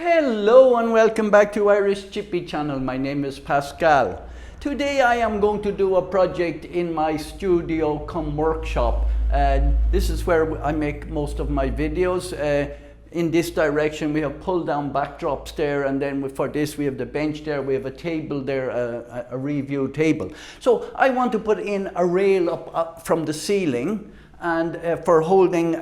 Hello and welcome back to Irish Chippy channel. My name is Pascal. Today I am going to do a project in my studio come workshop. This is where I make most of my videos. In this direction we have pull down backdrops there, and then for this we have the bench there, we have a table there, a review table. So I want to put in a rail up from the ceiling and for holding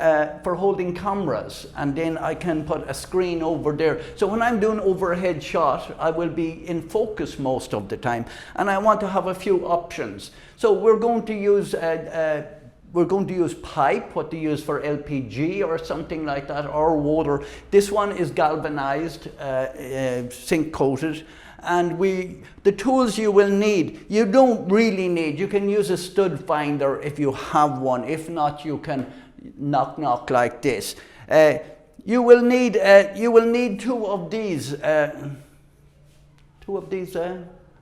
cameras, and then I can put a screen over there. So when I'm doing overhead shot, I will be in focus most of the time, and I want to have a few options. So we're going to use pipe, what to use for LPG or something like that, or water. This one is galvanized, zinc coated. And the tools you will need, you don't really need. You can use a stud finder if you have one. If not, you can knock like this. You will need two of these. I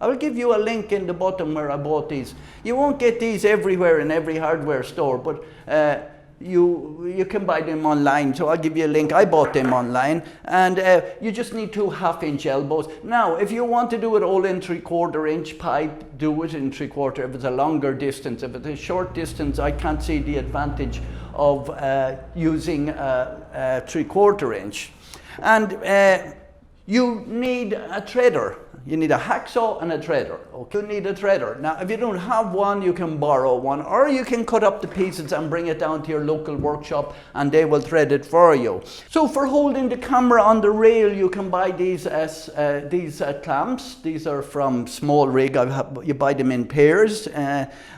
will give you a link in the bottom where I bought these. You won't get these everywhere in every hardware store, but you can buy them online, so I'll give you a link. I bought them online, and you just need 2 half-inch elbows. Now, if you want to do it all in 3/4 inch pipe, do it in 3/4. If it's a longer distance, if it's a short distance, I can't see the advantage of using 3/4 inch. And you need a threader. You need a hacksaw and a threader. Okay. You need a threader. Now, if you don't have one, you can borrow one, or you can cut up the pieces and bring it down to your local workshop and they will thread it for you. So for holding the camera on the rail, you can buy these clamps. These are from Smallrig. You buy them in pairs.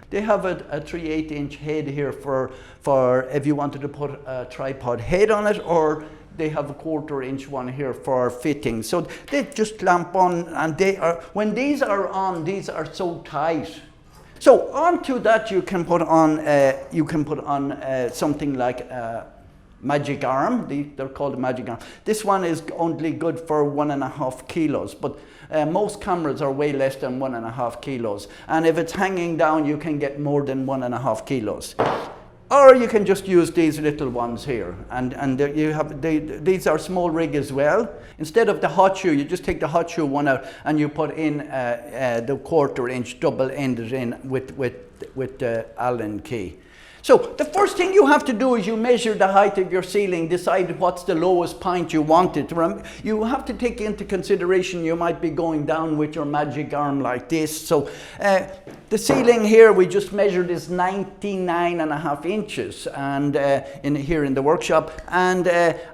They have a 3/8 inch head here for if you wanted to put a tripod head on it, or they have a 1/4 inch one here for fitting. So they just clamp on, and when these are on, these are so tight. So onto that you can put on something like a magic arm. They're called a magic arm. This one is only good for 1.5 kilos, but most cameras are way less than 1.5 kilos. And if it's hanging down, you can get more than 1.5 kilos. Or you can just use these little ones here, and these are Smallrig as well. Instead of the hot shoe, you just take the hot shoe one out and you put in the 1/4 inch double ended in with the Allen key. So the first thing you have to do is you measure the height of your ceiling, decide what's the lowest point you want it. You have to take into consideration you might be going down with your magic arm like this. So the ceiling here we just measured is 99.5 inches, and here in the workshop. And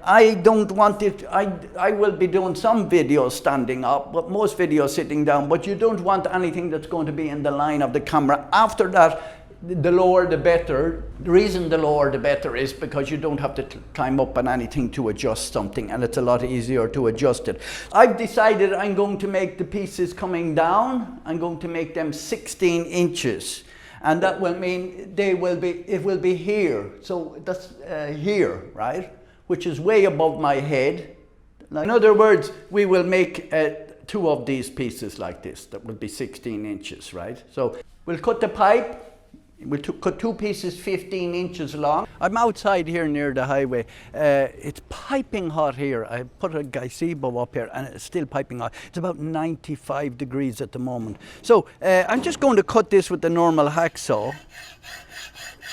I don't want it. I will be doing some videos standing up, but most videos sitting down. But you don't want anything that's going to be in the line of the camera. After that, the lower the better. The reason the lower the better is because you don't have to climb up on anything to adjust something, and it's a lot easier to adjust it. I've decided I'm going to make the pieces coming down, I'm going to make them 16 inches. And that will mean it will be here. So that's here, right? Which is way above my head. In other words, we will make 2 of these pieces like this. That will be 16 inches, right? So we'll cut the pipe. We'll cut 2 pieces 15 inches long. I'm outside here near the highway. It's piping hot here. I put a gazebo up here and it's still piping hot. It's about 95 degrees at the moment. So I'm just going to cut this with the normal hacksaw.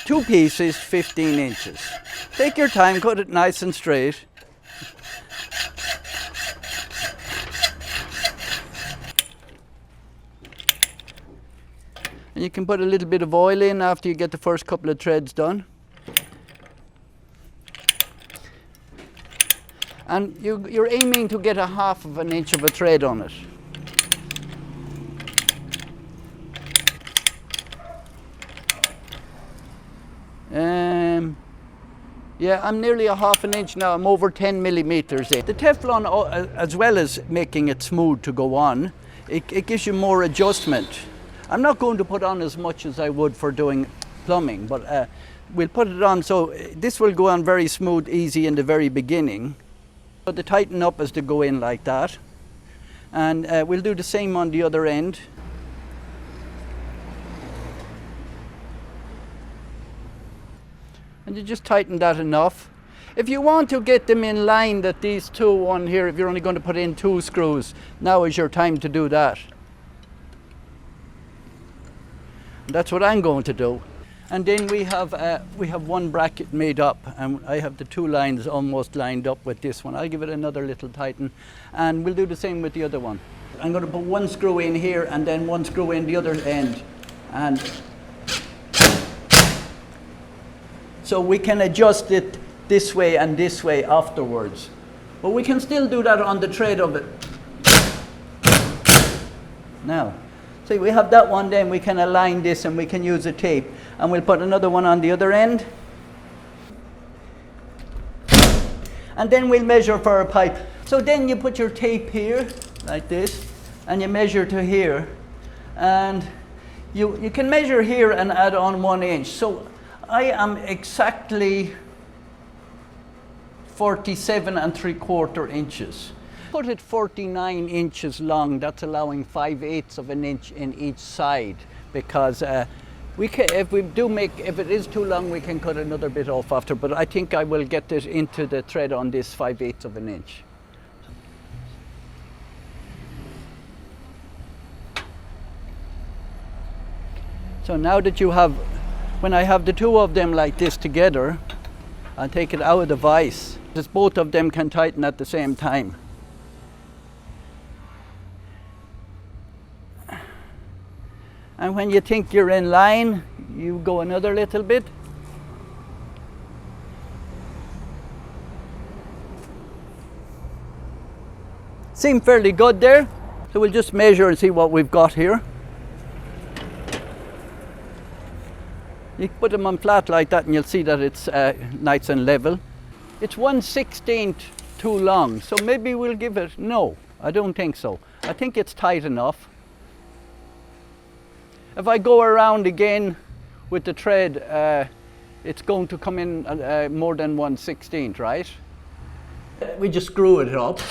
2 pieces 15 inches. Take your time, cut it nice and straight. And you can put a little bit of oil in after you get the first couple of threads done. And you're aiming to get 1/2 inch of a thread on it. Yeah, I'm nearly 1/2 inch now. I'm over 10 millimeters in. The Teflon, as well as making it smooth to go on, it gives you more adjustment. I'm not going to put on as much as I would for doing plumbing, but we'll put it on, so this will go on very smooth, easy in the very beginning. But the tighten up is to go in like that. And we'll do the same on the other end. And you just tighten that enough. If you want to get them in line, that these two on here, if you're only going to put in 2 screws, now is your time to do that. That's what I'm going to do. And then we have one bracket made up, and I have the 2 lines almost lined up with this one. I'll give it another little tighten, and we'll do the same with the other one. I'm going to put 1 screw in here and then 1 screw in the other end, and so we can adjust it this way and this way afterwards. But we can still do that on the thread of it. Now, see, we have that one, then we can align this and we can use a tape. And we'll put another one on the other end. And then we'll measure for our pipe. So then you put your tape here, like this, and you measure to here. And you can measure here and add on 1 inch. So I am exactly 47 3/4 inches. Put it 49 inches long. That's allowing 5/8 of an inch in each side, because if it is too long, we can cut another bit off after. But I think I will get it into the thread on this 5/8 of an inch. So now that you have, when I have the 2 of them like this together, I'll take it out of the vise. Just both of them can tighten at the same time. And when you think you're in line, you go another little bit. Seem fairly good there. So we'll just measure and see what we've got here. You put them on flat like that and you'll see that it's nice and level. It's 1/16 too long, so maybe we'll give it, no, I don't think so. I think it's tight enough. If I go around again with the thread, it's going to come in more than 1/16, right? We just screw it up.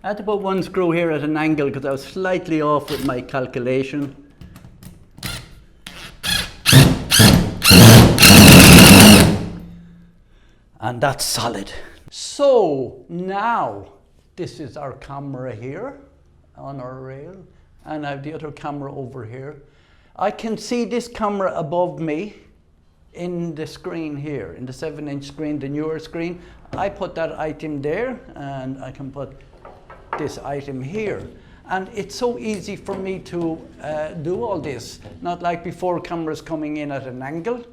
I had to put 1 screw here at an angle because I was slightly off with my calculation. And that's solid. So now, this is our camera here on our rail, and I have the other camera over here. I can see this camera above me in the screen here, in the 7-inch screen, the newer screen. I put that item there, and I can put this item here. And it's so easy for me to do all this. Not like before, cameras coming in at an angle,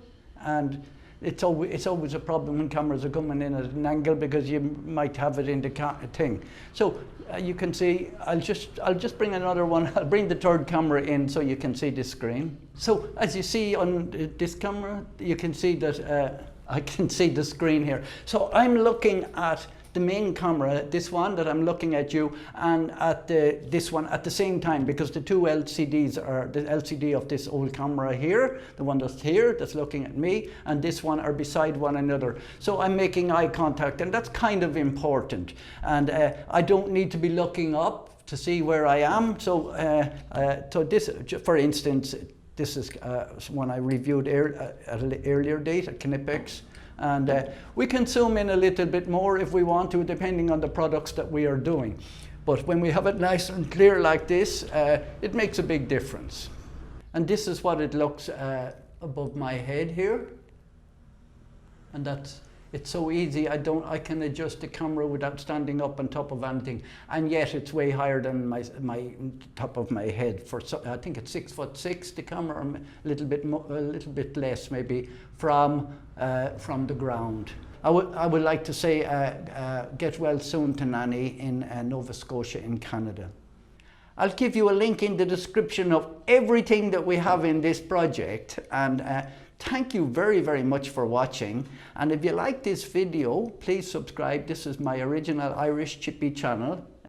and it's always a problem when cameras are coming in at an angle, because you might have it in the thing. So you can see, I'll just bring another one. I'll bring the 3rd camera in so you can see this screen. So as you see on this camera, you can see that I can see the screen here. So I'm looking at the main camera, this one that I'm looking at you, and at this one at the same time, because the 2 LCDs are the LCD of this old camera here, the one that's here that's looking at me, and this one are beside one another. So I'm making eye contact, and that's kind of important. And I don't need to be looking up to see where I am. So so this, for instance, this is one I reviewed at an earlier date at Knipex. And we can zoom in a little bit more if we want to, depending on the products that we are doing. But when we have it nice and clear like this, it makes a big difference. And this is what it looks above my head here. And it's so easy. I can adjust the camera without standing up on top of anything. And yet it's way higher than my top of my head. I think it's 6'6", the camera, a little bit less maybe from the ground. I would like to say get well soon to Nanny in Nova Scotia in Canada. I'll give you a link in the description of everything that we have in this project, and thank you very, very much for watching. And if you like this video, please subscribe. This is my original Irish Chippy channel.